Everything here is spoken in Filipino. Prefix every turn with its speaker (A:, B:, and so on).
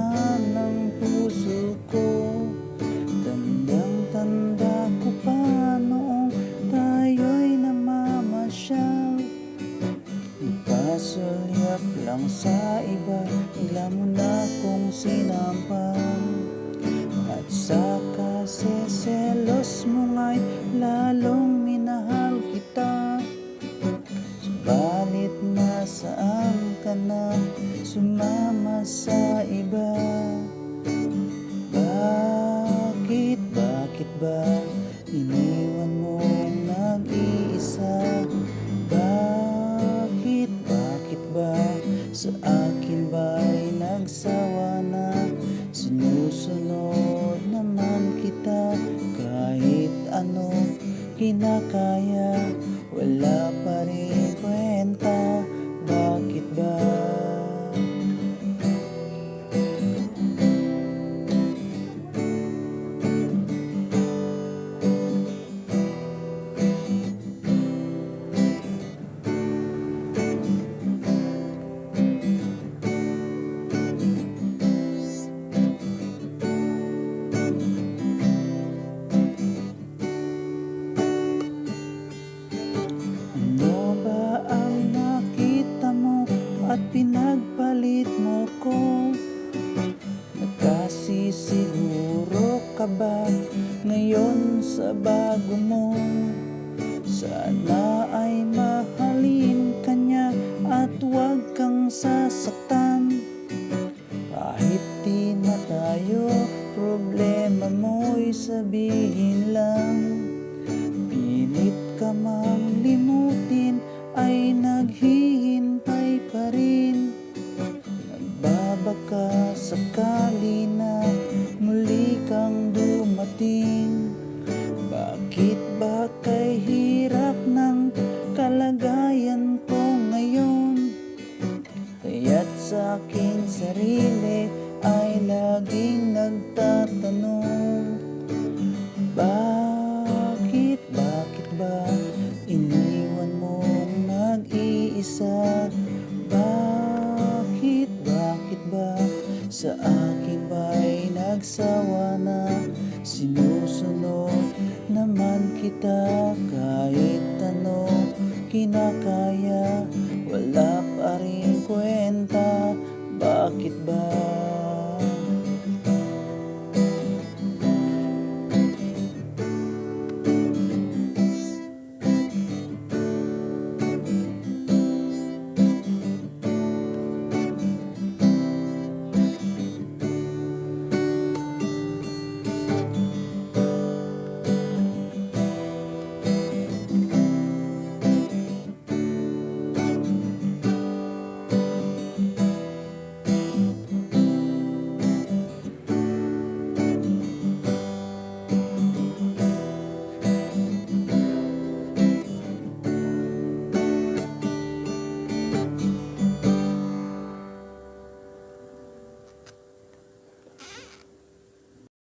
A: laman ng puso ko. Tandang-tanda ko pa noong tayo'y namamasyal. Ipasulyap lang sa iba, bigla mo na kong sinampal. At sa kaseselos mo nga'y lalong minahal kita. Subalit nasaan ka na, sumama sa iba? Bakit ba iniwan mo nag-iisa? Bakit ba sa akin ba'y nagsawa na? Sinusunod naman kita kahit ano kinakaya, wala pa rin kwenta. Bakit ba? Ano ba ang nakita mo at pinagpalit mo ko? Nagkasisiguro ka ba ngayon sa bago mo? Sana ay mahalin ka niya at huwag kang sasaktan. Kahit di na tayo, problema mo'y sabihin lang. Pilit ka mang limutin ay naghihintay pa rin. Nagbabaka sakali na muli kang dumating. Bakit ba kay hirap ng kalagayan ko ngayon? Kaya't sa aking sarili ay laging nagtatanong, bakit ba iniwan mong nag-iisa? Bakit ba sa akin ba'y nagsawa na? Sinusunod naman kita kahit ano kinakaya, wala pa rin kwenta.